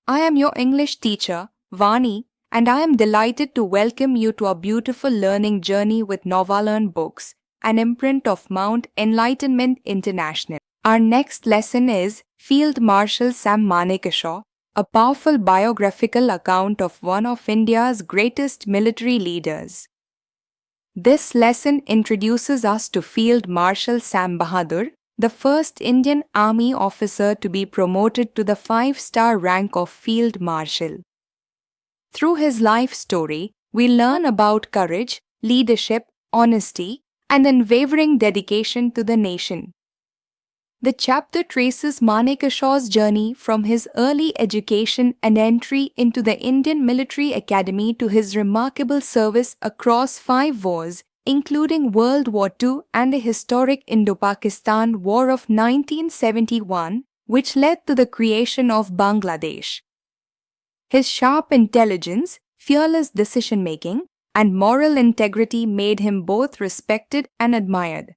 I am your English teacher, Vani, and I am delighted to welcome you to our beautiful learning journey with Novalearn Books, an imprint of Mount Enlightenment International. Our next lesson is Field Marshal Sam Manekashaw, a powerful biographical account of one of India's greatest military leaders. This lesson introduces us to Field Marshal Sam Bahadur, the first Indian Army officer to be promoted to the 5-star rank of Field Marshal. Through his life story, we learn about courage, leadership, honesty, and unwavering dedication to the nation. The chapter traces Manekashaw's journey from his early education and entry into the Indian Military Academy to his remarkable service across 5 wars, including World War II and the historic Indo-Pakistan War of 1971, which led to the creation of Bangladesh. His sharp intelligence, fearless decision-making, and moral integrity made him both respected and admired.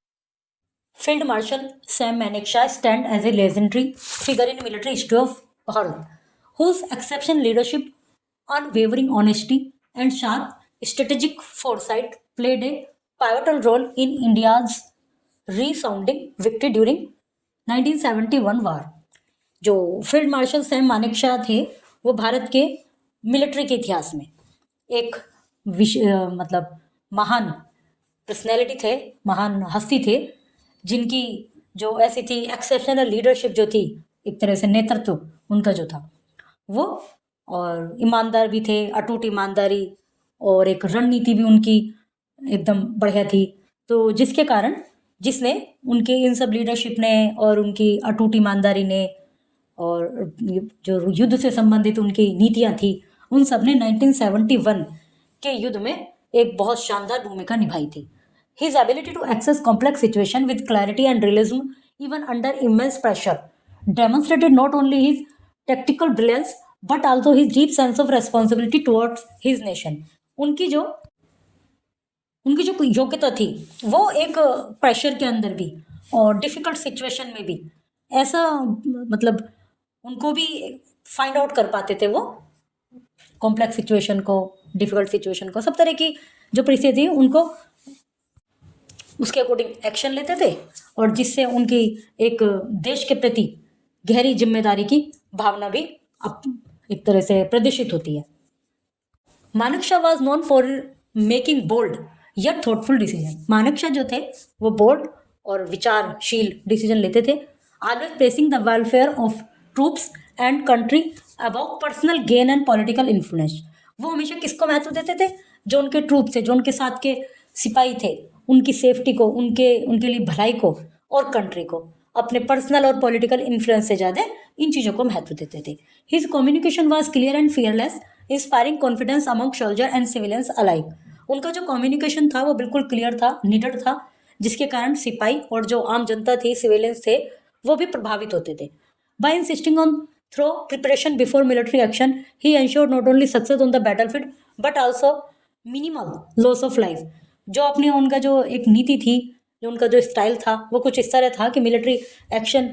Field Marshal Sam Manekshaw stands as a legendary figure in military history of Bharat, whose exceptional leadership, unwavering honesty, and sharp strategic foresight played a pivotal role in India's resounding victory during 1971 war. जो field marshal Sam Manekshaw थे वो भारत के military के इतिहास में एक मतलब महान पर्सनैलिटी थे, महान हस्ती थे, जिनकी जो ऐसी थी एक्सेप्शनल लीडरशिप जो थी, एक तरह से नेतृत्व उनका जो था वो, और ईमानदार भी थे, अटूट ईमानदारी, और एक रणनीति भी उनकी एकदम बढ़िया थी। तो जिसके कारण जिसने उनके इन सब लीडरशिप ने और उनकी अटूट ईमानदारी ने और जो युद्ध से संबंधित उनकी नीतियां थी, उन सब ने 1971 के युद्ध में एक बहुत शानदार भूमिका निभाई थी। His ability to access complex situation with clarity and realism even under immense pressure demonstrated not only his tactical brilliance but also his deep sense of responsibility towards his nation. उनकी जो योग्यता थी वो एक प्रेशर के अंदर भी और डिफिकल्ट सिचुएशन में भी ऐसा मतलब उनको भी फाइंड आउट कर पाते थे, वो कॉम्प्लेक्स सिचुएशन को, डिफिकल्ट सिचुएशन को, सब तरह की जो परिस्थिति उनको उसके अकॉर्डिंग एक्शन लेते थे, और जिससे उनकी एक देश के प्रति गहरी जिम्मेदारी की भावना भी एक तरह से प्रदर्शित होती है। Manekshaw was known for making bold yet thoughtful decision. Manekshaw जो थे वो बोल्ड और विचारशील डिसीजन लेते थे, always placing the welfare of troops and country above personal gain and political influence. वो हमेशा किसको महत्व देते थे? जो उनके ट्रूप्स थे, जो उनके साथ के सिपाही थे, उनकी सेफ्टी को, उनके लिए भलाई को और कंट्री को, अपने पर्सनल और पॉलिटिकल इन्फ्लुएंस से ज़्यादा इन चीज़ों को महत्व देते थे। His communication was clear and fearless, inspiring confidence among soldier and civilians alike. उनका जो कम्युनिकेशन था वो बिल्कुल क्लियर था, निडर था, जिसके कारण सिपाही और जो आम जनता थी, सिविलियंस थे, वो भी प्रभावित होते थे। By insisting on thorough preparation before military action he ensured not only success on the battlefield but also minimal loss of life. जो अपने उनका जो एक नीति थी, जो उनका जो स्टाइल था वो कुछ इस तरह था कि मिलिट्री एक्शन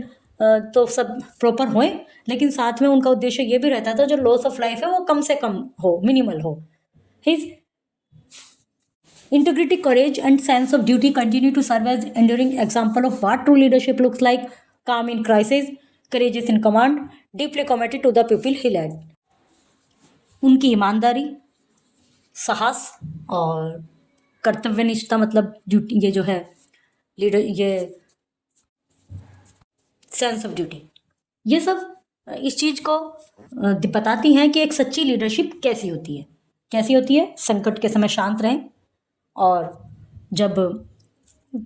तो सब प्रॉपर होए, लेकिन साथ में उनका उद्देश्य ये भी रहता था जो लॉस ऑफ लाइफ है वो कम से कम हो, मिनिमल हो। His integrity, courage and sense of duty continue to serve as enduring example of what true leadership looks like: calm in crisis, courageous in command, deeply committed to the people he led. उनकी ईमानदारी, साहस और कर्तव्यनिष्ठा, मतलब duty, ये जो है leader, ये sense of duty, ये सब इस चीज को बताती हैं कि एक सच्ची लीडरशिप कैसी होती है। कैसी होती है? संकट के समय शांत रहें, और जब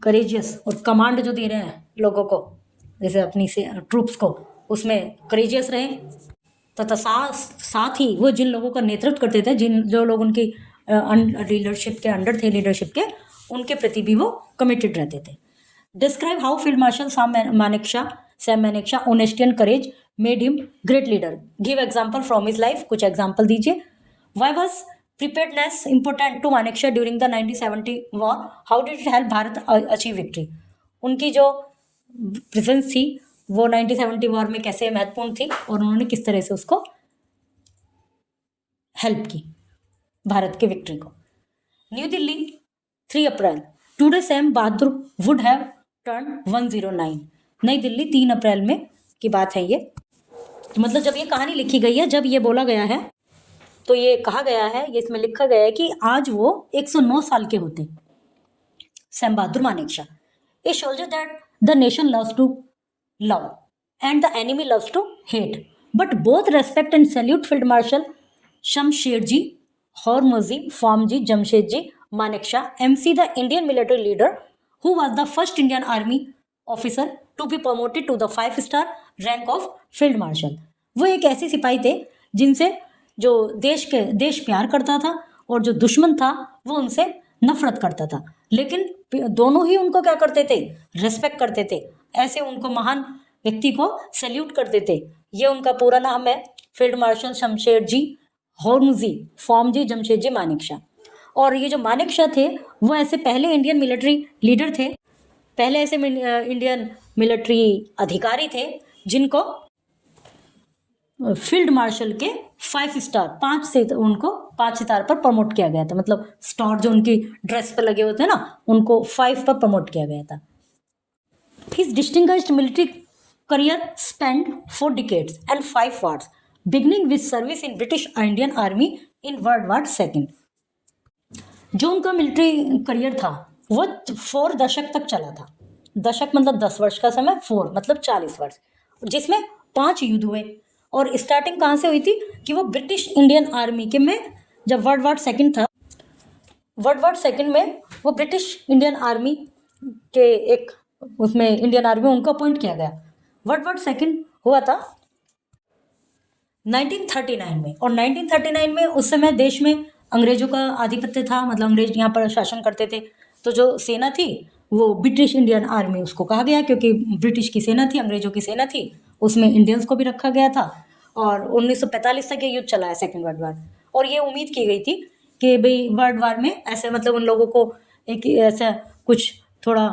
करेजियस और कमांड जो दे रहे हैं लोगों को, जैसे अपनी से ट्रूप्स को, उसमें करेजियस रहें, तथा साथ ही वो जिन लोगों का नेतृत्व करते थे, जो लोग उनकी लीडरशिप के अंडर थे, लीडरशिप के, उनके प्रति भी वो कमिटेड रहते थे। Describe how field marshal Sam Manekshaw honesty and courage made him great leader. Give example from his life. कुछ एग्जाम्पल दीजिए। Why was preparedness important to Manekshaw during the 1970 war? How did it help Bharat achieve victory? उनकी जो presence थी वो 1970 war में कैसे महत्वपूर्ण थी और उन्होंने किस तरह से उसको हेल्प की भारत के विक्ट्री को। New Delhi 3 April, today Sam Bahadur would have turn 109। नई दिल्ली 3 अप्रैल में की बात है ये। तो मतलब जब ये कहानी लिखी गई है, जब ये बोला गया है, तो ये कहा गया है, ये इसमें लिखा गया है कि आज वो 109 साल के होते, Sam Bahadur Manekshaw. A soldier that the nation loves to love and the enemy loves to hate, but both respect and salute Field Marshal Shamsherji, Hormozi, Formji, Jamshedji, Manekshaw, MC, the Indian military leader, who was the first Indian army officer to be promoted to the 5-star rank of Field Marshal। वो एक ऐसे सिपाही थे जिनसे जो देश प्यार करता था और जो दुश्मन था वो उनसे नफरत करता था, लेकिन दोनों ही उनको क्या करते थे, रेस्पेक्ट करते थे, ऐसे उनको महान व्यक्ति को सैल्यूट करते थे। ये उनका पूरा नाम है, फील्ड मार्शल शमशेरजी, हॉर्मुजी, फॉर्मजी, जमशेदजी, मानेकशॉ। और ये जो मानेकशॉ थे वो ऐसे पहले इंडियन मिलिट्री लीडर थे, पहले ऐसे इंडियन मिलिट्री अधिकारी थे जिनको फील्ड मार्शल के 5 स्टार, 5 से उनको 5 सितार पर प्रमोट किया गया था। मतलब स्टार जो उनकी ड्रेस पर लगे होते हैं ना, उनको 5 पर प्रमोट किया गया था। His distinguished military career spanned 4 decades and 5 wars, beginning with service in British Indian Army in World War II। जो उनका मिलिट्री करियर था वो 4 दशक तक चला था। दशक मतलब 10 वर्ष का समय, 4 मतलब 40 वर्ष, जिसमें 5 युद्ध हुए। और स्टार्टिंग कहाँ से हुई थी कि वो ब्रिटिश इंडियन आर्मी के में, जब वर्ल्ड वॉर सेकेंड था, वर्ल्ड वॉर सेकेंड में वो ब्रिटिश इंडियन आर्मी के एक उसमें इंडियन आर्मी में उनको अपॉइंट किया गया। वर्ल्ड वॉर सेकेंड हुआ था 1939 में, और 1939 में उस समय देश में अंग्रेजों का आधिपत्य था, मतलब अंग्रेज यहाँ पर शासन करते थे। तो जो सेना थी वो ब्रिटिश इंडियन आर्मी उसको कहा गया, क्योंकि ब्रिटिश की सेना थी, अंग्रेजों की सेना थी, उसमें इंडियंस को भी रखा गया था। और 1945 तक ये युद्ध चला है, सेकेंड वर्ल्ड वॉर। और ये उम्मीद की गई थी कि भाई वर्ल्ड वॉर में ऐसे मतलब उन लोगों को एक ऐसा कुछ थोड़ा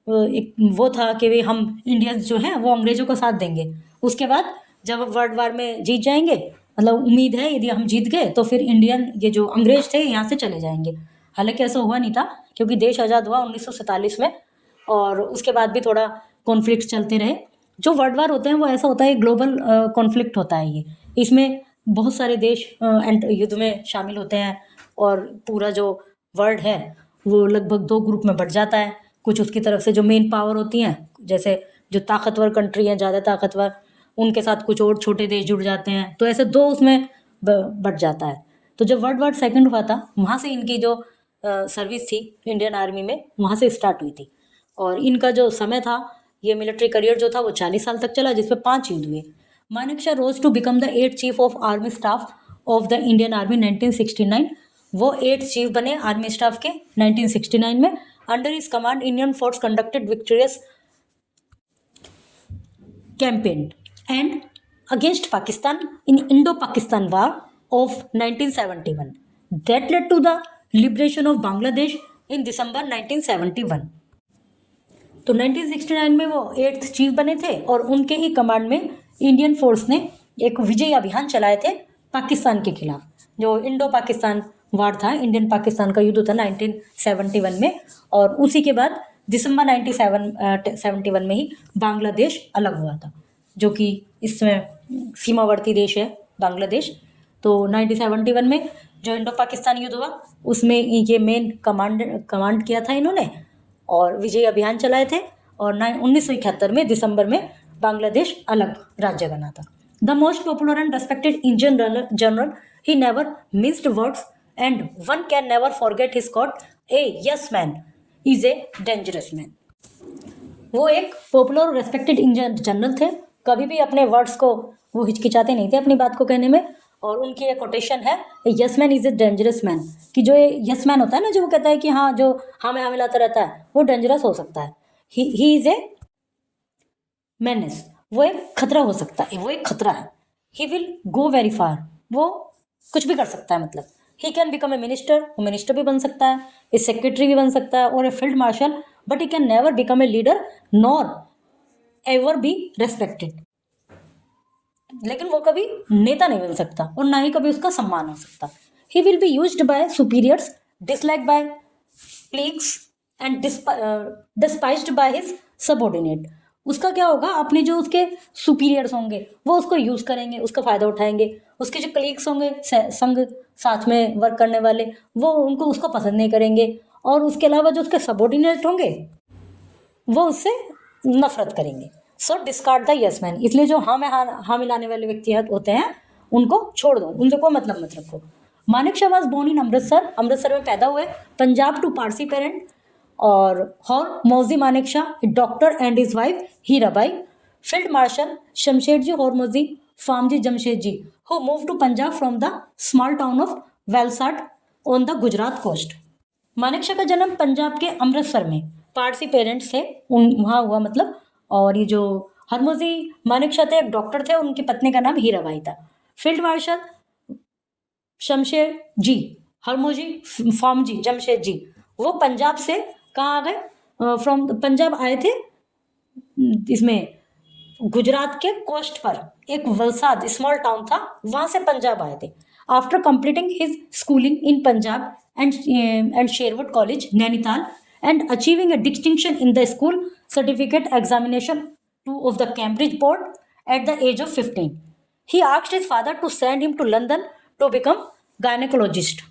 एक वो था कि भाई हम इंडियंस जो हैं वो अंग्रेजों का साथ देंगे। उसके बाद जब वर्ल्ड वॉर में जीत जाएंगे, मतलब उम्मीद है यदि हम जीत गए तो फिर इंडियन ये जो अंग्रेज थे यहाँ से चले जाएंगे। हालांकि ऐसा हुआ नहीं था, क्योंकि देश आज़ाद हुआ 1947 में, और उसके बाद भी थोड़ा कॉन्फ्लिक्ट चलते रहे। जो वर्ल्ड वॉर होते हैं वो ऐसा होता है, ग्लोबल कॉन्फ्लिक्ट होता है ये, इसमें बहुत सारे देश युद्ध में शामिल होते हैं, और पूरा जो वर्ल्ड है वो लगभग 2 ग्रुप में बढ़ जाता है। कुछ उसकी तरफ से जो मेन पावर होती हैं, जैसे जो ताकतवर कंट्री हैं, ज़्यादा ताकतवर, उनके साथ कुछ और छोटे देश जुड़ जाते हैं, तो ऐसे 2 उसमें बढ़ जाता है। तो जब वर्ल्ड वॉर सेकेंड हुआ था, वहाँ से इनकी जो सर्विस थी इंडियन आर्मी में, वहाँ से स्टार्ट हुई थी। और इनका जो समय था, ये मिलिट्री करियर जो था वो 40 साल तक चला, जिसमें 5 युद्ध हुए। Manekshaw rose to become the 8th chief of army staff of the Indian army 1969। वो 8th चीफ बने आर्मी स्टाफ के 1969 में। Under his command Indian force conducted victorious campaign and against Pakistan in Indo Pakistan war of 1971 that led to the liberation of Bangladesh in December 1971। तो 1969 में वो 8th chief बने थे, और उनके ही कमांड में इंडियन फोर्स ने एक विजय अभियान चलाए थे पाकिस्तान के खिलाफ। जो इंडो पाकिस्तान वार था, इंडियन पाकिस्तान का युद्ध था 1971 में, और उसी के बाद दिसंबर 1971 में ही बांग्लादेश अलग हुआ था, जो कि इसमें सीमावर्ती देश है बांग्लादेश। तो 1971 में जो इंडो पाकिस्तान युद्ध हुआ उसमें ये मेन कमांड किया था इन्होंने, और विजय अभियान चलाए थे। और 1971 में दिसंबर में बांग्लादेश अलग राज्य बना था। The most popular and respected Indian general, he never missed words and one can never forget his quote, a yes man is a dangerous man. वो एक पॉपुलर और रेस्पेक्टेड इंडियन जनरल थे, कभी भी अपने वर्ड्स को वो हिचकिचाते नहीं थे अपनी बात को कहने में। और उनकी एक कोटेशन है, yes man is a dangerous man, कि जो ये यस मैन होता है ना, जो वो कहता है कि हाँ, जो हाँ में हाँ मिलाता रहता है, वो डेंजरस हो सकता है। ही इज ए मेनेस, वो एक खतरा हो सकता है, वो एक खतरा है। He will go very far, वो कुछ भी कर सकता है। मतलब he can become a minister, वो मिनिस्टर भी बन सकता है, ए सेक्रेटरी भी बन सकता है, और a field marshal, but he can never become a leader nor ever be respected. लेकिन वो कभी नेता नहीं बन सकता और ना ही कभी उसका सम्मान हो सकता. He will be used by superiors, disliked by peers and despised by his subordinate. उसका क्या होगा, अपने जो उसके सुपीरियर्स होंगे वो उसको यूज करेंगे, उसका फायदा उठाएंगे. उसके जो कलीग्स होंगे, संग साथ में वर्क करने वाले, वो उनको उसको पसंद नहीं करेंगे. और उसके अलावा जो उसके सबऑर्डिनेट होंगे वो उससे नफरत करेंगे. सो डिस्कार्ड द यस मैन. इसलिए जो हाँ में हाँ मिलाने वाले व्यक्ति होते हैं उनको छोड़ दो, उनसे कोई मतलब मत रखो. Manekshaw was born in Amritsar. Amritsar में पैदा हुए. Punjab to Parsi parent. और Hormusji Manekshaw, doctor and his wife Hirabai. Field marshal Shamsherji Hormusji Framji Jamshedji who move to Punjab from the small town of Valsad on the Gujarat coast. Manekshaw का जन्म पंजाब के अमृतसर में पारसी पेरेंट्स थे वहाँ हुआ, मतलब. और ये जो हरमोजी मानिक शाह थे एक डॉक्टर थे, उनकी पत्नी का नाम हीराबाई था. फील्ड मार्शल शमशेर जी हरमोजी फामजी जमशेद जी, वो पंजाब से कहाँ आ गए, फ्रॉम पंजाब आए थे. इसमें गुजरात के कोस्ट पर एक वलसाद स्मॉल टाउन था, वहां से पंजाब आए थे. After completing his schooling in Punjab and Sherwood college Nainital and achieving a distinction in the school certificate examination of the Cambridge board at the age of 15, he asked his father to send him to London to become gynecologist.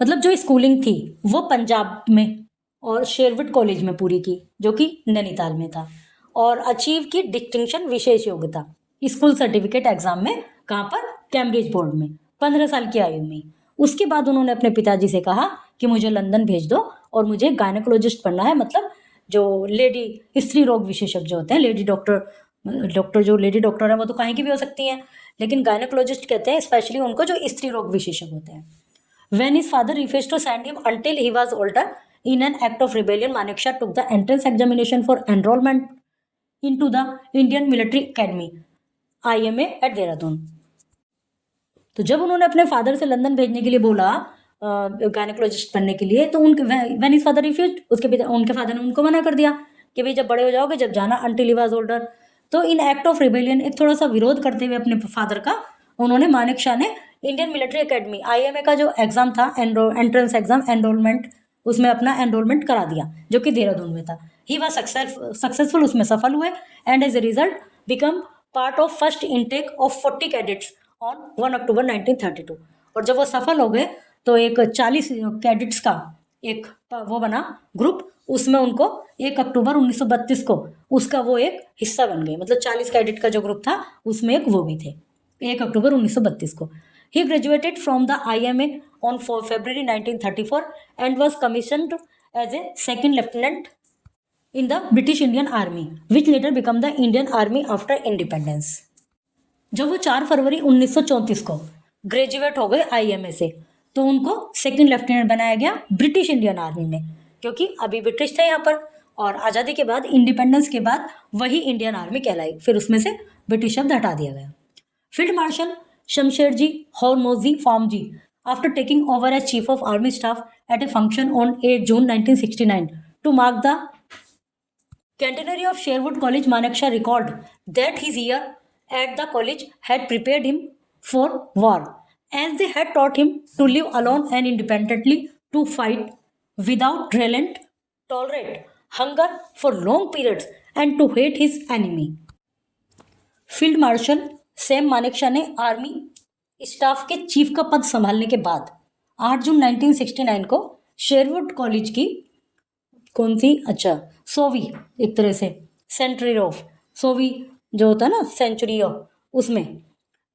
मतलब जो schooling थी वो पंजाब में और Sherwood college में पूरी की, जो कि नैनीताल में था. और अचीव की डिस्टिंक्शन विशेष योग्यता स्कूल सर्टिफिकेट एग्जाम में, कहाँ पर, कैम्ब्रिज बोर्ड में, 15 साल की आयु में. उसके बाद उन्होंने अपने पिताजी से कहा कि मुझे लंदन भेज दो और मुझे गायनेकोलॉजिस्ट बनना है. मतलब जो लेडी स्त्री रोग विशेषज्ञ होते हैं, लेडी डॉक्टर जो लेडी डॉक्टर है वो तो कहीं की भी हो सकती हैं, लेकिन गायनेकोलॉजिस्ट कहते हैं स्पेशली उनको जो स्त्री रोग विशेषज्ञ होते हैं. When his father refused to send him until he was older, in an act of rebellion, Manekshaw took the entrance examination for enrollment into the Indian Military Academy, IMA at Dehradun. तो जब उन्होंने अपने father से London भेजने के लिए बोला gynaecologist बनने के लिए, तो उनके व्हेन हिज फादर रिफ्यूज्ड, उनके फादर ने उनको मना कर दिया कि भाई जब बड़े हो जाओगे जब जाना, until he was older. तो इन एक्ट ऑफ रिबेलियन, एक थोड़ा सा विरोध करते हुए अपने फादर का, उन्होंने मानेक शाह ने इंडियन मिलिट्री एकेडमी IMA का जो एग्जाम था, एंट्रेंस एग्जाम एनरोलमेंट, उसमें अपना एनरोलमेंट करा दिया, जो कि देहरादून में था. ही वॉज सक्सेसफुल, उसमें सफल हुए. And as a result become part of first intake of 40 cadets on 1 October 1932. और जब वो सफल हो गए तो एक 40 कैडेट्स का एक वो बना ग्रुप, उसमें उनको 1 अक्टूबर 1932 को उसका वो एक हिस्सा बन गए. मतलब 40 कैडेट का जो ग्रुप था उसमें एक वो भी थे 1 अक्टूबर 1932 को. He graduated from the IMA on February 1934 and was commissioned as a second lieutenant in the British Indian Army, which later became the Indian Army after independence. जब वो 4 फरवरी 1934 को ग्रेजुएट हो गए IMA से, तो उनको सेकंड लेफ्टिनेंट बनाया गया ब्रिटिश इंडियन आर्मी में, क्योंकि अभी ब्रिटिश थे यहाँ पर, और आज़ादी के बाद, इंडिपेंडेंस के बाद वही इंडियन आर्मी कहलाई, फिर उसमें से ब्रिटिश शब्द हटा दिया गया. Field marshal Shamsherji Hormusji Framji, after taking over as Chief of Army Staff at a function on 8 June 1969 to mark the centenary of Sherwood College, Manekshaw recalled that his year at the college had prepared him for war, as they had taught him to live alone and independently, to fight without relent, tolerate hunger for long periods, and to hate his enemy. Field marshal Sam Manekshaw ने army staff के chief का पद संभालने के बाद 8 जून 1969 को Sherwood college की कौन सी, अच्छा, सोवी, एक तरह से सेंचुरी ऑफ सोवी जो होता है ना, सेंचुरी ऑफ, उसमें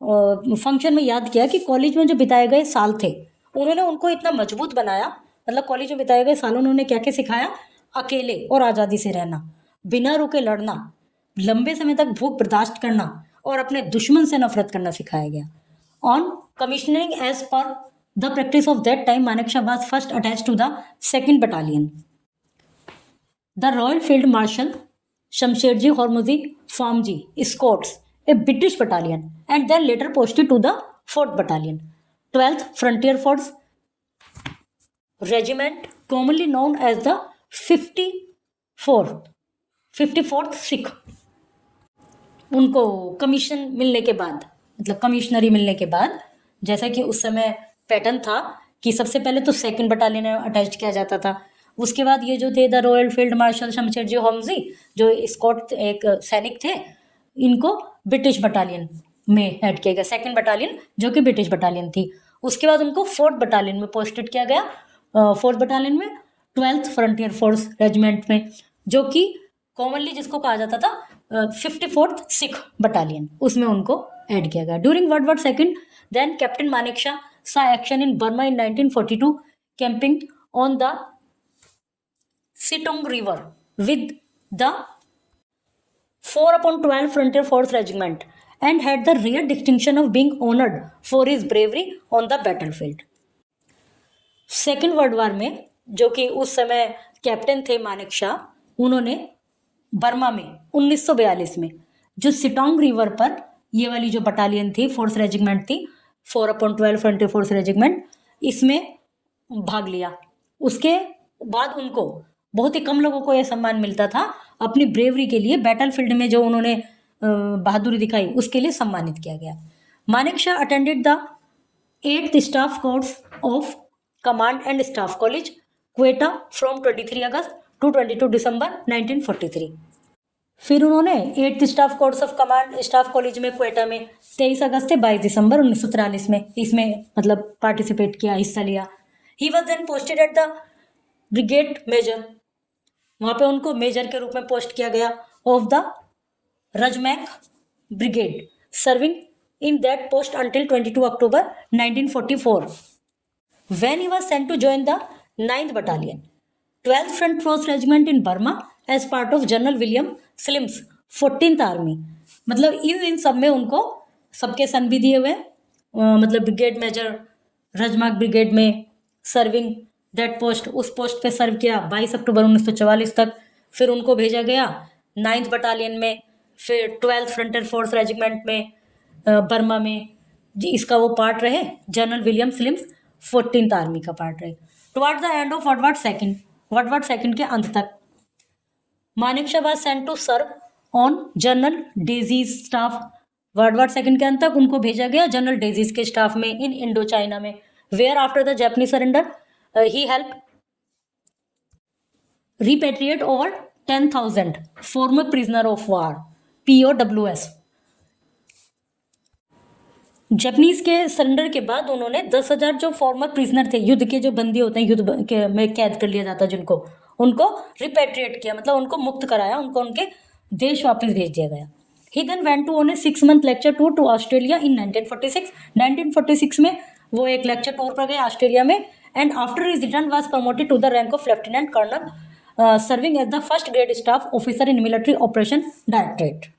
फंक्शन में याद किया कि कॉलेज में जो बिताए गए साल थे उन्होंने उनको इतना मजबूत बनाया. मतलब कॉलेज में बिताए गए सालों उन्होंने क्या क्या सिखाया, अकेले और आज़ादी से रहना, बिना रुके लड़ना, लंबे समय तक भूख बर्दाश्त करना और अपने दुश्मन से नफरत करना सिखाया गया. On commissioning as per the practice of that time, Manekshaw was first attach to the 2nd battalion, the royal field marshal Shamsherji Hormusji Framji Scots, a British battalion, and then later posted to the 4th Battalion, 12th Frontier Force Regiment, commonly known as the 54th Sikh उनको commission मिलने के बाद, मतलब कमिश्नरी मिलने के बाद, जैसा कि उस समय पैटर्न था कि सबसे पहले तो सेकंड बटालियन अटैच किया जाता था, उसके बाद ये जो थे द रॉयल फील्ड मार्शल शमशेरजी होम्सजी जो स्कॉट एक सैनिक थे, इनको ब्रिटिश बटालियन में ऐड किया गया, सेकंड बटालियन जो कि ब्रिटिश बटालियन थी। उसके बाद उनको फोर्थ बटालियन में पोस्टेड किया गया, फोर्थ बटालियन में 12th फ्रंटियर फोर्स रेजिमेंट में, जो कि कॉमनली जिसको कहा जाता था 54th सिख बटालियन, उसमें उनको ऐड किया गया। During world war second then captain Manekshaw saw action in Burma in 1942, camping on the Situng River with the 4/12 Frontier Force Regiment and had the rare distinction of being honored for his bravery on the battlefield. Second world war में जो कि उस समय captain थे मानेकशॉ, उन्होंने Burma में 1942 में जो सिटोंग रिवर पर ये वाली जो बटालियन थी, फोर्स रेजिमेंट थी 4/12 फ्रंटियर फोर्स रेजिमेंट, इसमें भाग लिया। उसके बाद उनको बहुत ही कम लोगों को यह सम्मान मिलता था, अपनी ब्रेवरी के लिए बैटल फील्ड में जो उन्होंने बहादुरी दिखाई उसके लिए सम्मानित किया गया। Manekshaw attended the 8th staff course of command and staff college Quetta from 23 August to 22 December 1943। फिर उन्होंने 8th staff course of command staff college में क्वेटा में 23 अगस्त से 22 दिसंबर 1943 में इसमें मतलब पार्टिसिपेट किया, हिस्सा लिया। He was then posted at the brigade major, वहाँ पे उनको मेजर के रूप में पोस्ट किया गया of the Razmak brigade, serving in that post until 22 October 1944 when he was sent to join the 9th battalion 12th front force regiment in Burma as part of general William Slim's 14th army. मतलब इन सब में उनको सबके सन भी दिए हुए, मतलब brigade major रजमार्क brigade में सर्विंग दैट पोस्ट, उस पोस्ट पे सर्व किया 22 अक्टूबर 1944 तक। फिर उनको भेजा गया 9th बटालियन में, फिर 12th फ्रंटियर फोर्स रेजिमेंट में बर्मा में, इसका वो पार्ट रहे, general William Slim's 14th army का पार्ट रहे। Toward the end of world war second के अंत तक Manekshaw was sent to serve on general डेजीज स्टाफ। वर्ल्ड वॉर सेकेंड के अंत तक उनको भेजा गया जनरल डेजीज के स्टाफ में इन इंडो चाइना में, where after the Japanese surrender he help repatriate over 10,000 former prisoner of war POWs। Japanese के सरेंडर के बाद उन्होंने 10,000 जो फॉर्मर प्रिजनर थे, युद्ध के जो बंदी होते हैं, युद्ध में कैद कर लिया जाता है जिनको, उनको रिपेट्रिएट किया, मतलब उनको मुक्त कराया, उनको उनके देश वापस भेज दिया गया। He then went to on a 6-month lecture tour to Australia in 1946 में वो एक लेक्चर टूर पर गए ऑस्ट्रेलिया में, and after his return was promoted to the rank of lieutenant colonel, serving as the first grade staff officer in military operation directorate.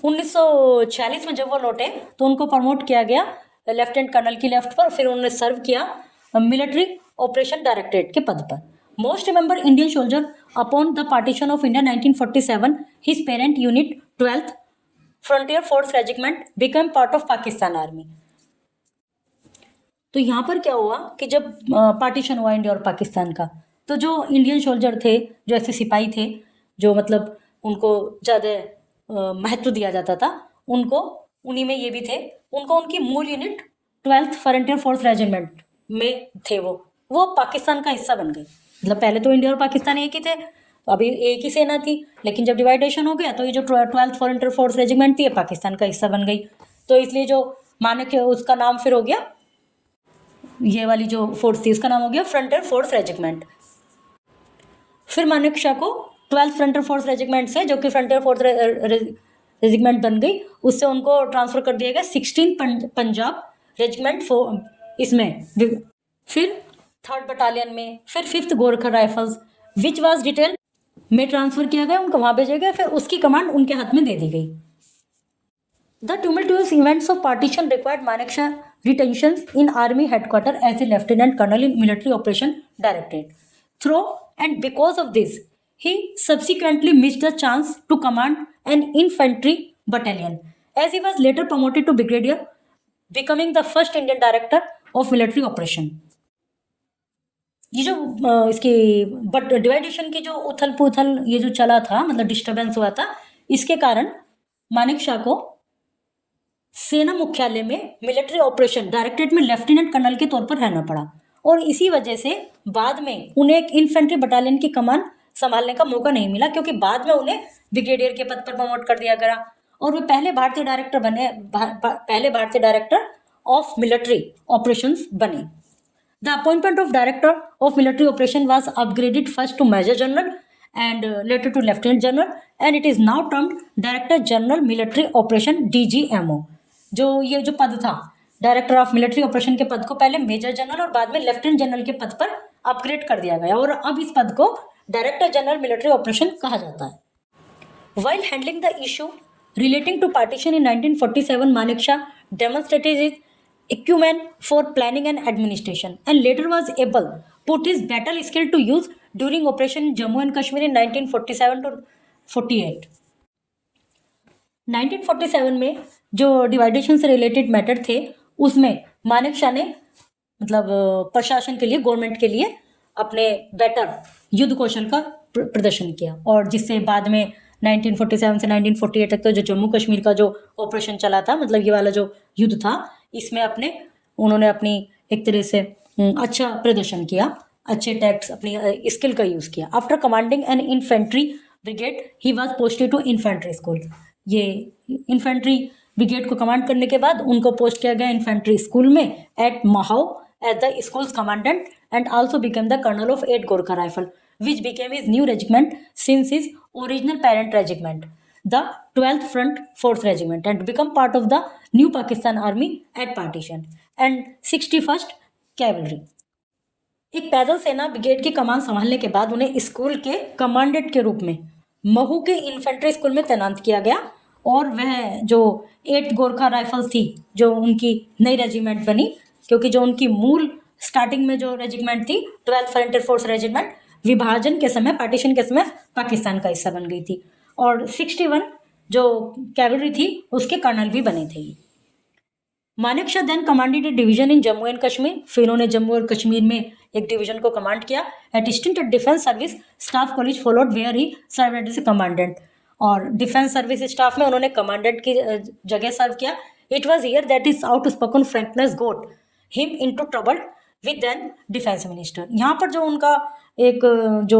1946 में जब वो लौटे तो उनको प्रमोट किया गया लेफ्टिनेंट कर्नल की लेफ्ट पर, फिर उन्होंने सर्व किया मिलिट्री ऑपरेशन डायरेक्टरेट के पद पर। Most remember Indian soldier upon the partition of India 1947 his parent unit 12th frontier force regiment become part of Pakistan army. तो यहाँ पर क्या हुआ कि जब पार्टीशन हुआ इंडिया और पाकिस्तान का, तो जो इंडियन सोल्जर थे, जो ऐसे सिपाही थे जो मतलब उनको ज़्यादा महत्व दिया जाता था, उनको उन्हीं में ये भी थे, उनको उनकी मूल unit 12th frontier force regiment में थे, वो पाकिस्तान का हिस्सा बन गए। मतलब पहले तो इंडिया और पाकिस्तान एक ही थे, अभी एक ही सेना थी, लेकिन जब डिवाइडेशन हो गया तो ये जो 12th फ्रंटियर फोर्स रेजिमेंट थी पाकिस्तान का हिस्सा बन गई। तो इसलिए जो मानक है उसका नाम फिर हो गया, ये वाली जो फोर्स थी उसका नाम हो गया फ्रंटियर फोर्स रेजिमेंट। फिर मानेकशॉ को 12th फ्रंटियर फोर्स रेजिमेंट से, जो कि फ्रंटियर फोर्स रेजिमेंट बन गई, उससे उनको ट्रांसफर कर दिया गया 16th पंजाब रेजिमेंट इसमें, फिर 3rd बटालियन में, फिर 5th Gorkha rifles which was detail में ट्रांसफर किया गया, उनको वहाँ भेजा गया, फिर उसकी कमांड उनके हाथ में दे दी गई। The tumultuous events of partition required Manekshaw retentions in army headquarters as a lieutenant colonel in military operation directorate. Through and because of this, he subsequently missed the chance to command an infantry battalion, as he was later promoted to brigadier, becoming the first Indian director of military operation. ये जो इसकी डिवाइडेशन की जो उथल पुथल ये जो चला था, मतलब डिस्टर्बेंस हुआ था, इसके कारण मानेकशॉ को सेना मुख्यालय में मिलिट्री ऑपरेशन डायरेक्टरेट में लेफ्टिनेंट कर्नल के तौर पर रहना पड़ा और इसी वजह से बाद में उन्हें एक इन्फेंट्री बटालियन की कमान संभालने का मौका नहीं मिला, क्योंकि बाद में उन्हें ब्रिगेडियर के पद पर प्रमोट कर दिया गया और वे पहले भारतीय डायरेक्टर ऑफ मिलिट्री ऑपरेशंस बने। The appointment of director of military operation was upgraded first to major general and later to lieutenant general, and it is now termed director general military operation DGMO। जो पद था director of military operation के पद को पहले major general और बाद में लेफ्टिनेंट जनरल के पद पर अपग्रेड कर दिया गया और अब इस पद को डायरेक्टर जनरल मिलिट्री ऑपरेशन कहा जाता है। While handling the issue relating to partition in 1947, Manekshaw demonstrated his acumen for planning and administration and later was able put his battle skill to use during Operation Jammu and Kashmir in 1947 to 48। 1947 में जो डिवाइडेशन से related matter थे उसमें मानेकशॉ ने मतलब प्रशासन के लिए, गवर्नमेंट के लिए अपने बेटर युद्ध कौशल का प्रदर्शन किया और जिससे बाद में 1947 से 1948 तक तो जो जम्मू कश्मीर का जो ऑपरेशन चला था, मतलब ये वाला जो युद्ध था, इसमें उन्होंने अपनी एक तरह से अच्छा प्रदर्शन किया, अच्छे टैक्ट्स, अपनी स्किल का यूज़ किया। After commanding an infantry brigade he was posted to infantry school. ये इन्फेंट्री ब्रिगेड को कमांड करने के बाद उनको पोस्ट किया गया इन्फेंट्री स्कूल में at Mhow as the school's commandant and also became the colonel of 8 Gorkha rifle which became his new regiment since his original parent regiment, the 12th Front 4th Regiment, and become part of the new Pakistan Army at partition, and 61st Cavalry। एक पैदल सेना brigade की कमान संभालने के बाद उन्हें school के commandant के रूप में महू के इन्फेंट्री स्कूल में तैनात किया गया और वह जो 8 गोरखा राइफल्स थी जो उनकी नई रेजिमेंट बनी, क्योंकि जो उनकी मूल स्टार्टिंग में जो रेजिमेंट थी 12th फ्रंटियर फोर्स रेजिमेंट विभाजन के समय, पार्टीशन के समय पाकिस्तान का हिस्सा बन गई थी और 61 जो कैवलरी थी उसके कर्नल भी बने थे। Manekshaw then commanded a division in Jammu and Kashmir. फिर उन्होंने जम्मू और कश्मीर में एक डिवीजन को कमांड किया at stint defence service staff college followed where he serve as a commandant, और डिफेंस सर्विस स्टाफ में उन्होंने कमांडेंट की जगह सर्व किया। It was here that is outspoken frankness got him into trouble with then defence minister. यहाँ पर जो उनका एक जो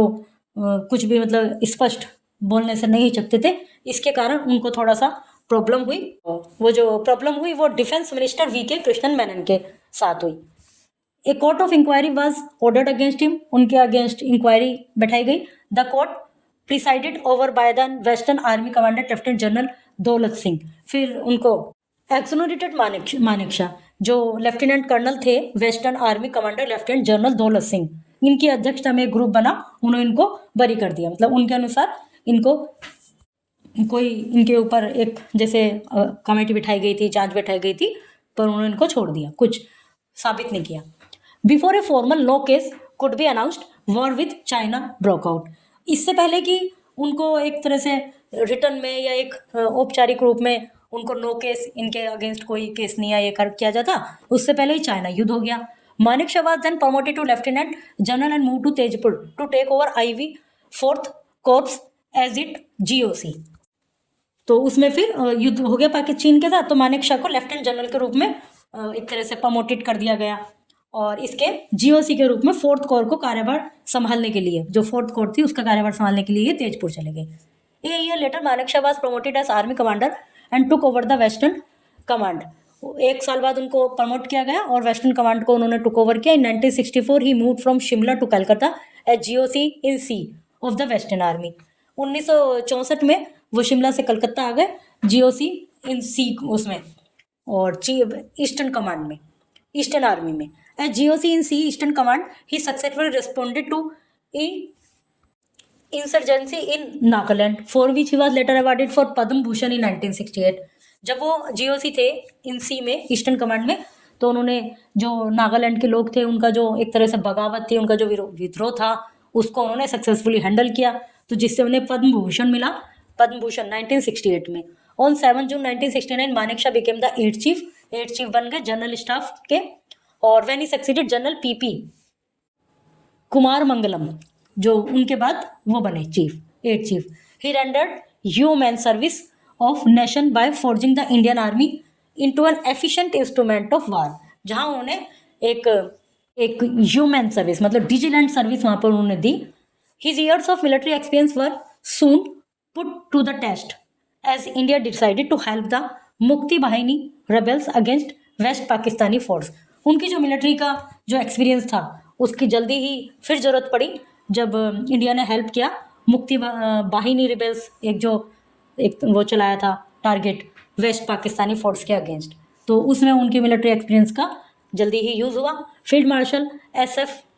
कुछ भी मतलब स्पष्ट बोलने से नहीं सकते थे, इसके कारण उनको थोड़ा सा प्रॉब्लम हुई। वो जो प्रॉब्लम हुई वो defence minister V K. Krishnan Menon के साथ हुई। A court of inquiry was ordered against him, उनके अगेंस्ट इंक्वायरी बैठाई गई। The court presided over by the western army commander lieutenant general Daulat Singh. फिर उनको एक्सोनरेटेड मानेकशॉ जो लेफ्टिनेंट कर्नल थे, western army commander lieutenant general Daulat Singh, इनकी अध्यक्षता में एक ग्रुप बना, उन्होंने इनको बरी कर दिया। मतलब उनके अनुसार इनको कोई इनके ऊपर एक जैसे कमेटी बिठाई गई थी, जांच बिठाई गई थी, पर उन्होंने इनको छोड़ दिया, कुछ साबित नहीं किया। Before a formal law case could be announced war with China broke out. इससे पहले कि उनको एक तरह से रिटर्न में या एक औपचारिक रूप में उनको नो केस, इनके अगेंस्ट कोई केस नहीं आया किया जाता, उससे पहले ही चाइना युद्ध हो गया। Manekshaw was then promoted to Lieutenant General and moved to Tezpur to take over IV 4th Corps as its GOC। तो उसमें फिर युद्ध हो गया पाकिस्तान चीन के साथ, तो मानेकशॉ को लेफ्टिनेंट जनरल के रूप में एक तरह से प्रमोटेड कर दिया गया और इसके GOC के रूप में 4th कोर को कार्यभार संभालने के लिए, जो 4th कोर थी उसका कार्यभार संभालने के लिए तेजपुर चले गए। A year later Manekshaw was promoted as army commander and took over the western command. एक साल बाद उनको प्रमोट किया गया और वेस्टर्न कमांड को उन्होंने टुक ओवर किया। In 1964 he move from Shimla to Calcutta as GOC in C of the western army. 1964 में वो शिमला से कलकत्ता आ गए GOC इन सी उसमें और ईस्टर्न कमांड में, ईस्टर्न आर्मी में। As GOC in C eastern command he successfully responded to insurgency in Nagaland for which he was later awarded for Padma Bhushan in 1968। जब वो GOC थे इन सी में, ईस्टर्न कमांड में, तो उन्होंने जो नागालैंड के लोग थे उनका जो एक तरह से बगावत थी, उनका जो विद्रोह था, उसको उन्होंने सक्सेसफुली हैंडल किया, तो जिससे उन्हें पद्म भूषण मिला, पद्म भूषण 1968 में। On 7 June 1969 Manekshaw became the 8th chief. 8th chief बन गए जनरल स्टाफ के और when he succeeded general PP Kumar Mangalam, जो उनके बाद वो बने chief, 8th chief. He rendered human service of nation by forging the Indian army into an efficient instrument of war, जहां उन्होंने एक एक ह्यूमन सर्विस मतलब विजिलेंट सर्विस वहां पर उन्होंने दी. His years of military experience were soon put to the test as India decided to help the Mukti Bahini rebels against West Pakistani force. उनकी जो मिलिट्री का जो एक्सपीरियंस था उसकी जल्दी ही फिर जरूरत पड़ी जब इंडिया ने हेल्प किया मुक्ति बाहिनी रिबेल्स एक वो चलाया था टारगेट वेस्ट पाकिस्तानी फोर्स के अगेंस्ट, तो उसमें उनकी मिलिट्री एक्सपीरियंस का जल्दी ही यूज़ हुआ. Field marshal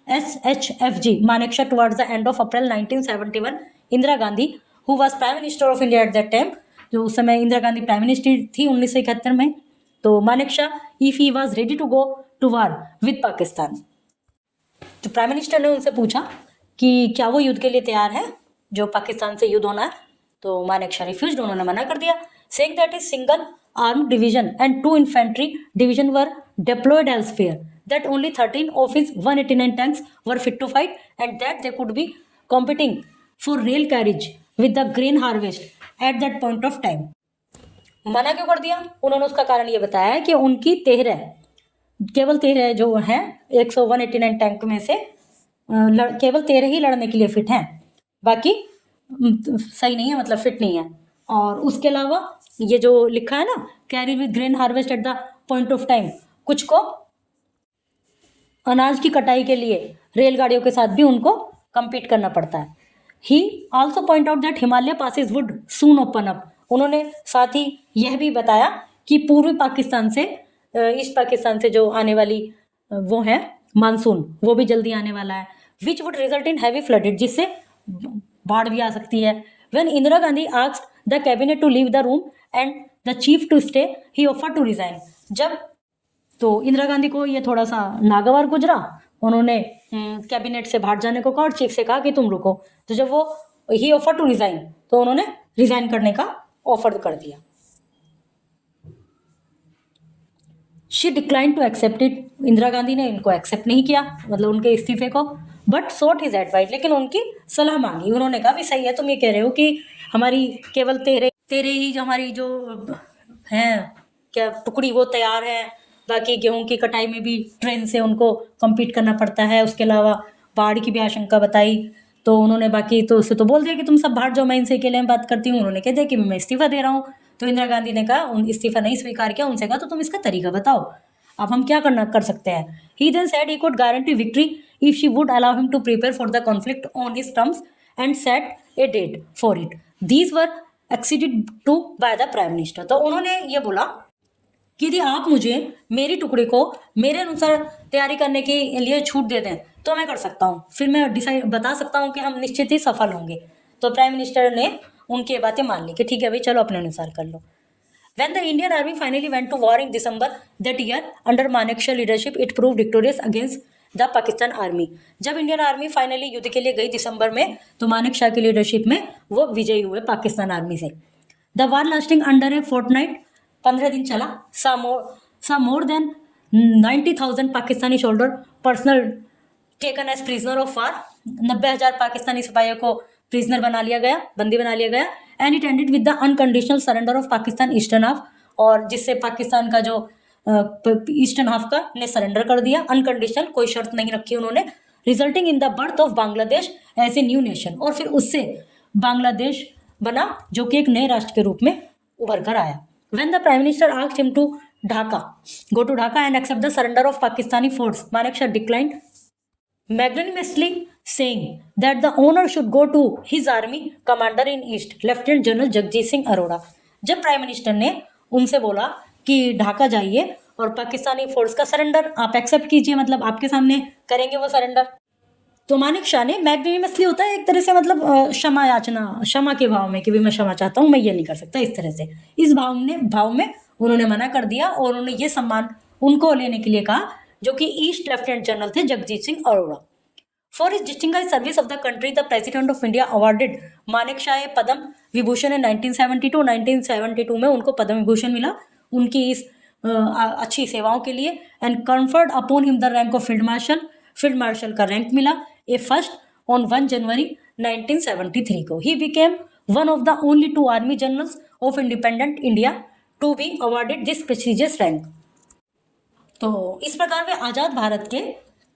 SHFG Manekshaw towards the end of April 1971, Indira Gandhi, who was Prime Minister of India at that time, जो उस समय इंदिरा गांधी प्राइम मिनिस्टर थी 1971 में, तो Manekshaw if he was ready to go to war with Pakistan, तो prime minister ने उनसे पूछा कि क्या वो युद्ध के लिए तैयार है जो पाकिस्तान से युद्ध होना है, तो मानेकशा रिफ्यूज्ड, उन्होंने मना कर दिया, saying that is single armed division and 2 infantry division were deployed elsewhere, that only 13 of his 189 tanks were fit to fight and that they could be competing for rail carriage with the grain harvest at that point of time. मना क्यों कर दिया? उन्होंने उसका कारण ये बताया है कि उनकी केवल 13 जो है 189 टैंक में से केवल 13 ही लड़ने के लिए फिट हैं, बाकी सही नहीं है, मतलब फिट नहीं है. और उसके अलावा ये जो लिखा है ना carry with grain harvest at the point of time, कुछ को अनाज की कटाई के लिए रेलगाड़ियों के साथ भी उनको compete करना पड़ता है. He also point out that Himalaya passes would soon open up, उन्होंने साथ ही यह भी बताया कि पूर्वी पाकिस्तान से ईस्ट पाकिस्तान से जो आने वाली वो है मानसून, वो भी जल्दी आने वाला है, which would result in heavy flooded, जिससे बाढ़ भी आ सकती है. When Indira Gandhi asked the cabinet to leave the room and the chief to stay, he offered to resign. जब तो इंदिरा गांधी को ये थोड़ा सा नागवार गुजरा, उन्होंने कैबिनेट से बाहर जाने को कहा और चीफ से कहा कि तुम रुको, तो जब वो ही ऑफर टू रिजाइन, तो उन्होंने रिजाइन करने का ऑफर कर दिया. She decline to accept it, Indira Gandhi ने इनको एक्सेप्ट नहीं किया, मतलब उनके इस्तीफे को, बट सोट हिज एडवाइस, लेकिन उनकी सलाह मांगी. उन्होंने कहा भी सही है, तुम ये कह रहे हो कि हमारी केवल 13 ही जो हमारी जो हैं क्या टुकड़ी वो तैयार है, बाकी गेहूं की कटाई में भी ट्रेन से उनको कम्पीट करना पड़ता है, उसके अलावा बाढ़ की भी आशंका बताई, तो उन्होंने बाकी तो उससे तो बोल दिया कि तुम सब बाहर जाओ, मैं इनसे अकेले में बात करती हूँ. उन्होंने कह दिया कि मैं इस्तीफा दे रहा हूँ, तो इंदिरा गांधी ने कहा इस्तीफा नहीं स्वीकार किया, उनसे कहा तो तुम इसका तरीका बताओ, अब हम क्या कर सकते हैं. He then said he could guarantee victory if she would allow him to prepare for the conflict on his terms and set a date for it. These were acceded to by the prime minister. तो उन्होंने ये बोला कि यदि आप मुझे मेरी टुकड़ी को मेरे अनुसार तैयारी करने के लिए छूट दे दें तो मैं कर सकता हूँ, फिर मैं डिसाइड बता सकता हूँ कि हम निश्चित ही सफल होंगे. तो प्राइम मिनिस्टर ने उनकी बातें मान ली कि ठीक है भाई, चलो अपने अनुसार कर लो. When the Indian army finally went to war in December that year under Manekshaw leadership, it proved victorious against the Pakistan army. जब इंडियन आर्मी फाइनली युद्ध के लिए गई दिसंबर में, तो मानेकशॉ की लीडरशिप में वो विजयी हुए पाकिस्तान आर्मी से. The war lasting under a fortnight, 15 दिन चला. सा more than 90,000 Pakistani soldier personnel taken as prisoner of war, 90,000 Pakistani सिपाहियों को प्रिजनर बना लिया गया, बंदी बना लिया गया. And it ended with the unconditional surrender of Pakistan eastern half, और जिससे पाकिस्तान का जो ईस्टर्न हाफ का ने सरेंडर कर दिया अनकंडीशनल, कोई शर्त नहीं रखी उन्होंने. Resulting in the birth of Bangladesh as a new nation, और फिर उससे बांग्लादेश बना जो कि एक नए राष्ट्र के रूप में उभर कर आया. When the Prime Minister asked him to go to Dhaka and accept the surrender of Pakistani force, Manekshaw declined, magnanimously saying that the honor should go to his army commander in East, Lieutenant General Jagjit Singh Arora. जब prime minister ने उनसे बोला कि ढाका जाइए और Pakistani force का surrender आप accept कीजिए, मतलब आपके सामने करेंगे वो सरेंडर, तो मानेकशॉ ने मैग्नेनिमसली होता है एक तरह से, मतलब क्षमा याचना, क्षमा के भाव में कि भी मैं क्षमा चाहता हूँ, मैं ये नहीं कर सकता, इस तरह से इस भाव में उन्होंने मना कर दिया, और उन्होंने ये सम्मान उनको लेने के लिए कहा जो कि ईस्ट लेफ्टिनेंट जनरल थे Jagjit Singh Arora. For his distinguished service of the country the president of India awarded Manekshaw Padma Vibhushan in 1972 में उनको पद्म विभूषण मिला उनकी इस अच्छी सेवाओं के लिए. And conferred upon him the rank of field marshal का रैंक मिला ए फर्स्ट ऑन 1 जनवरी 1973 को. He became one of the only two army generals of independent India to be awarded this prestigious rank. तो इस प्रकार वे आज़ाद भारत के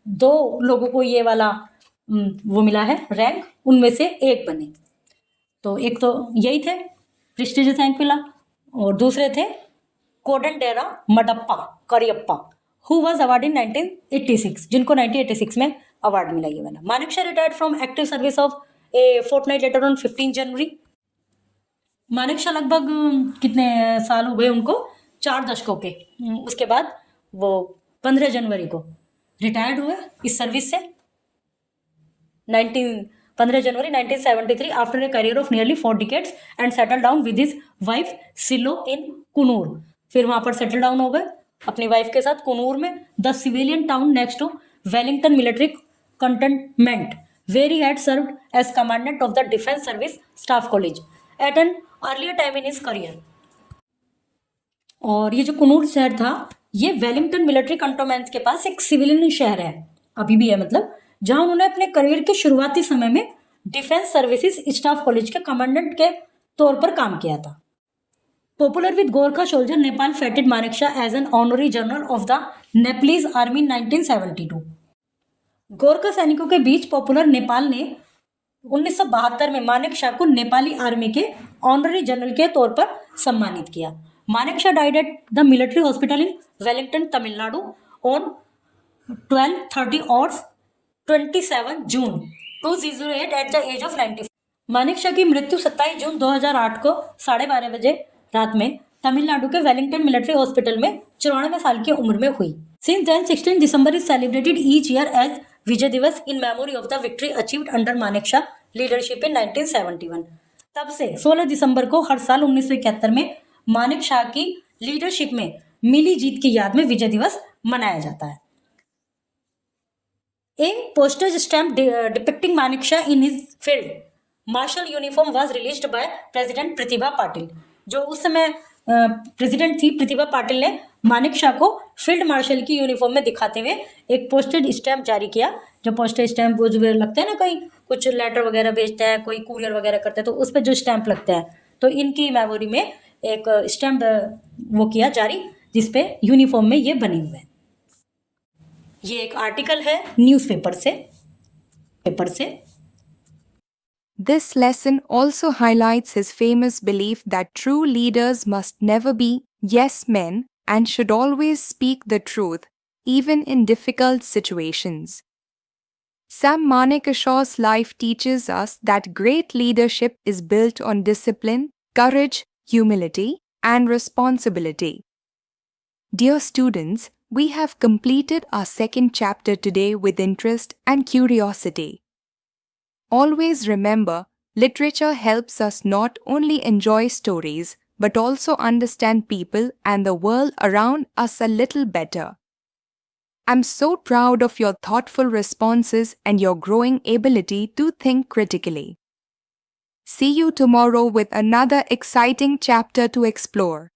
दो लोगों को ये वाला वो मिला है रैंक, उनमें से एक बने। तो एक तो यही थे प्रेस्टिजियस रैंक मिला, और दूसरे थे Kodandera Madappa Cariappa who was award in 1986, जिनको 1986 में अवार्ड मिला ये वाला। Manekshaw retired from active service of a fortnight later on 15 January. मानेकशॉ लगभग कितने साल हो गए उनको, 4 दशकों के। उसके बाद वो 15 जनवरी को रिटायर्ड हुए इस सर्विस से 15 January 1973 after a career of nearly 4 decades and settle down with his wife Silloo in Coonoor. फिर वहां पर सेटल डाउन हो गए अपनी वाइफ के साथ कुनूर में, the civilian town next to Wellington military cantonment, where he had served as commandant of the defence service staff college at an earlier time in his career. और ये जो कुनूर शहर था ये वेलिंगटन मिलिट्री कंटोनमेंट के पास एक सिविलियन शहर है, अभी भी है मतलब, जहां उन्होंने अपने करियर के शुरुआती समय में डिफेंस सर्विसेज स्टाफ कॉलेज के कमांडेंट के तौर पर काम किया था। Popular with Gorkha soldier, Nepal feted Manekshaw as an honorary general of the Nepalese army in 1972। Gorkha सैनिकों के बीच पॉपुलर नेपाल ने 1972 में मानेकशॉ को नेपाली आर्मी के ऑनरी जनरल के तौर पर सम्मानित किया। Manekshaw died at the military hospital in Wellington Tamil Nadu on 12:30 hours 27 June 2008 at the age of 90। Manekshaw की मृत्यु 27 जून 2008 को 12:30 बजे रात में तमिलनाडु के वेलिंगटन मिलिट्री हॉस्पिटल में 94 साल की उम्र में हुई। Since then 16 December is celebrated each year as Vijay Diwas in memory of the victory achieved under Manekshaw leadership in 1971। तब से 16 दिसंबर को हर साल 1971 में मानेकशॉ की लीडरशिप में मिली जीत की याद में विजय दिवस मनाया जाता है। A postage stamp depicting Manekshaw in his field marshal uniform was released by President Pratibha Patil. जो उस समय प्रेसिडेंट थी प्रतिभा पाटिल ने मानेकशॉ को फील्ड मार्शल की यूनिफॉर्म में दिखाते हुए एक पोस्टेज स्टैम्प जारी किया। जो पोस्टेज स्टैम्प वो जो लगते हैं ना, कहीं कुछ लेटर वगैरह भेजते हैं, कोई कुरियर वगैरह करते हैं, तो उस पर जो स्टैम्प लगता है, तो इनकी मेमोरी में एक स्टैम्प वो किया जारी जिसपे यूनिफॉर्म में ये बने हुए हैं। ये एक आर्टिकल है न्यूज़पेपर से। This lesson also highlights his famous belief that true leaders must never be yes men and should always speak the truth, even in difficult situations. Sam Manekshaw's life teaches us that great leadership is built on discipline, courage, humility, and responsibility. Dear students, we have completed our second chapter today with interest and curiosity. Always remember, literature helps us not only enjoy stories, but also understand people and the world around us a little better. I'm so proud of your thoughtful responses and your growing ability to think critically. See you tomorrow with another exciting chapter to explore.